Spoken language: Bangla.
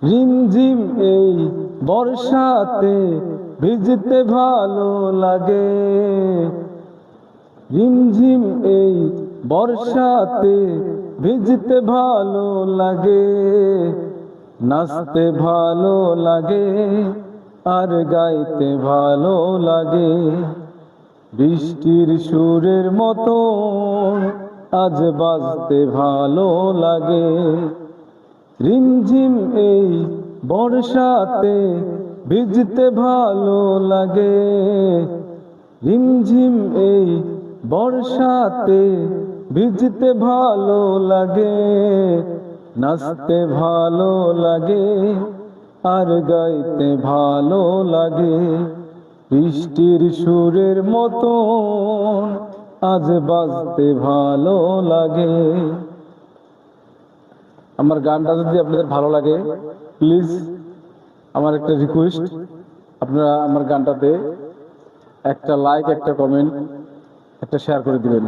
রিমঝিম এই বর্ষাতে ভিজতে ভালো লাগে। রিমঝিম এই বর্ষাতে ভিজতে ভালো লাগে। নাচতে ভালো লাগে আর গাইতে ভালো লাগে। বৃষ্টির সুরের মতো আজ বাজতে ভালো লাগে। রিমঝিম এই বর্ষাতে ভিজতে ভালো লাগে। রিমঝিম এই বর্ষাতে ভিজতে ভালো লাগে। নাচতে ভালো লাগে আর গাইতে ভালো লাগে। বৃষ্টির সুরের মতো আজ বাজতে ভালো লাগে। আমার গানটা যদি আপনাদের ভালো লাগে, প্লিজ আমার একটা রিকোয়েস্ট, আপনারা আমার গানটাতে একটা লাইক, একটা কমেন্ট, একটা শেয়ার করে দিবেন।